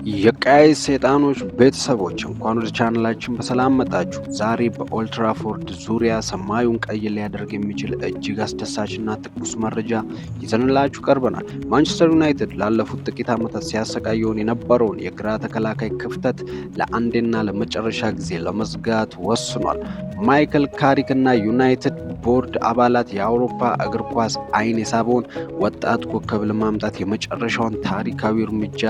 የቀይ ሰይጣኖች ቤተሰቦች እንኳን ወደ ቻናላችን በሰላም መጣችሁ። ዛሬ በኦልድ ትራፎርድ ዙሪያ ሰማዩን ቀይ ሊያደርግ የሚችል እጅግ አስደሳችና ትኩስ መረጃ ይዘንላችሁ ቀርበናል። ማንቸስተር ዩናይትድ ላለፉት ጥቂት ዓመታት ሲያሰቃየውን የነበረውን የግራ ተከላካይ ክፍተት ለአንዴና ለመጨረሻ ጊዜ ለመዝጋት ወስኗል። ማይክል ካሪክ እና ዩናይትድ ቦርድ አባላት የአውሮፓ እግር ኳስ አይን የሳበውን ወጣት ኮከብ ለማምጣት የመጨረሻውን ታሪካዊ እርምጃ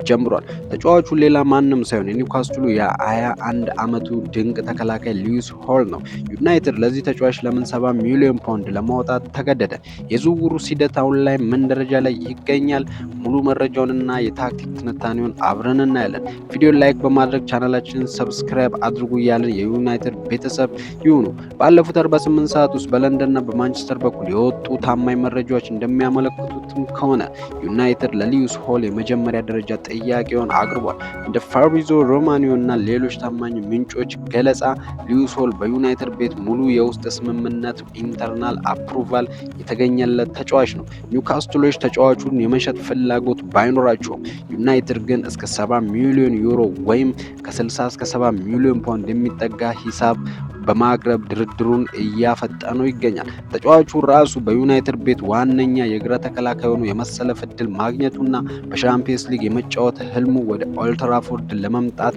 ጀምሯል። ተጫዋቹ ሌላ ማንም ሳይሆን የኒውካስትሉ የ21 ዓመቱ ድንቅ ተከላካይ ሉዊስ ሆል ነው። ዩናይትድ ለዚህ ተጫዋች ለምን 70 ሚሊዮን ፓውንድ ለማውጣት ተገደደ? የዝውውሩ ሂደት አሁን ላይ ምን ደረጃ ላይ ይገኛል? ሙሉ መረጃውንና የታክቲክ ትንታኔውን አብረን እናያለን። ቪዲዮን ላይክ በማድረግ ቻናላችንን ሰብስክራይብ አድርጉ እያለን የዩናይትድ ቤተሰብ ይሁኑ። ባለፉት 48 ሰዓት ውስጥ በለንደንና በማንቸስተር በኩል የወጡ ታማኝ መረጃዎች እንደሚያመለክቱትም ከሆነ ዩናይትድ ለሉዊስ ሆል የመጀመሪያ ደረጃ ጥያቄውን አቅርቧል። እንደ ፋብሪዞ ሮማኒዮ እና ሌሎች ታማኝ ምንጮች ገለጻ ሉዊስ ሆል በዩናይትድ ቤት ሙሉ የውስጥ ስምምነት ኢንተርናል አፕሩቫል የተገኘለት ተጫዋች ነው። ኒውካስትሎች ተጫዋቹን የመሸጥ ፍላጎት ባይኖራቸውም ዩናይትድ ግን እስከ 70 ሚሊዮን ዩሮ ወይም ከ60 እስከ 70 ሚሊዮን ፓውንድ የሚጠጋ ሂሳብ በማቅረብ ድርድሩን እያፈጠነው ይገኛል። ተጫዋቹ ራሱ በዩናይትድ ቤት ዋነኛ የግራ ተከላካይ ሆኖ የመሰለፍ ዕድል ማግኘቱና በሻምፒየንስ ሊግ የመጫወት ህልሙ ወደ ኦልድ ትራፎርድ ለመምጣት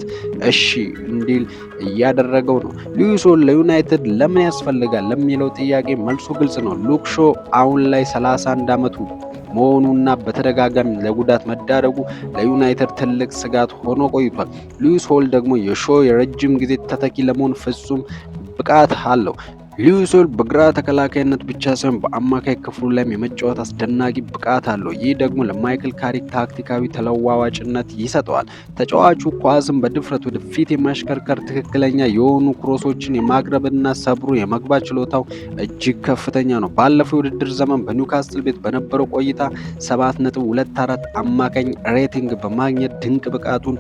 እሺ እንዲል እያደረገው ነው። ሉዊስ ሆል ለዩናይትድ ለምን ያስፈልጋል ለሚለው ጥያቄ መልሱ ግልጽ ነው። ሉክ ሾው አሁን ላይ 31 ዓመቱ መሆኑና በተደጋጋሚ ለጉዳት መዳረጉ ለዩናይትድ ትልቅ ስጋት ሆኖ ቆይቷል። ሉዊስ ሆል ደግሞ የሾው የረጅም ጊዜ ተተኪ ለመሆን ፍጹም ብቃት አለው። ሉዊስ ሆል በግራ ተከላካይነት ብቻ ሳይሆን በአማካይ ክፍሉ ላይም የመጫወት አስደናቂ ብቃት አለው። ይህ ደግሞ ለማይክል ካሪክ ታክቲካዊ ተለዋዋጭነት ይሰጠዋል። ተጫዋቹ ኳስን በድፍረት ወደ ፊት የማሽከርከር ትክክለኛ የሆኑ ክሮሶችን የማቅረብና ሰብሮ የመግባት ችሎታው እጅግ ከፍተኛ ነው። ባለፈው የውድድር ዘመን በኒውካስትል ቤት በነበረው ቆይታ 7.24 አማካኝ ሬቲንግ በማግኘት ድንቅ ብቃቱን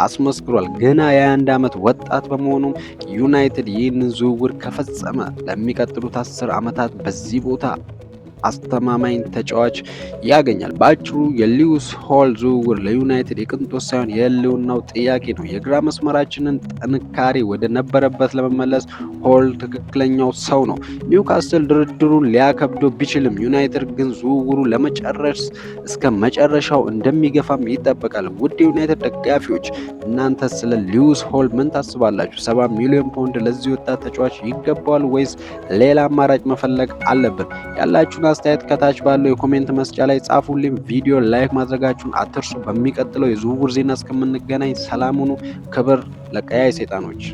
አስመስክሯል። ገና የ21 ዓመት ወጣት በመሆኑም ዩናይትድ ይህንን ዝውውር ከፈጸመ ለሚቀጥሉት 10 ዓመታት በዚህ ቦታ አስተማማኝ ተጫዋች ያገኛል። በአጭሩ የሉዊስ ሆል ዝውውር ለዩናይትድ የቅንጦት ሳይሆን የህልውናው ጥያቄ ነው። የግራ መስመራችንን ጥንካሬ ወደ ነበረበት ለመመለስ ሆል ትክክለኛው ሰው ነው። ኒውካስትል ድርድሩን ሊያከብደው ቢችልም ዩናይትድ ግን ዝውውሩ ለመጨረስ እስከ መጨረሻው እንደሚገፋም ይጠበቃል። ውድ ዩናይትድ ደጋፊዎች እናንተ ስለ ሉዊስ ሆል ምን ታስባላችሁ? 70 ሚሊዮን ፓውንድ ለዚህ ወጣት ተጫዋች ይገባዋል ወይስ ሌላ አማራጭ መፈለግ አለብን? ያላችሁን አስተያየት ከታች ባለው የኮሜንት መስጫ ላይ ጻፉልኝ። ቪዲዮ ላይክ ማድረጋችሁን አትርሱ። በሚቀጥለው የዝውውር ዜና እስከምንገናኝ ሰላም ሁኑ። ክብር ለቀያይ ሰይጣኖች።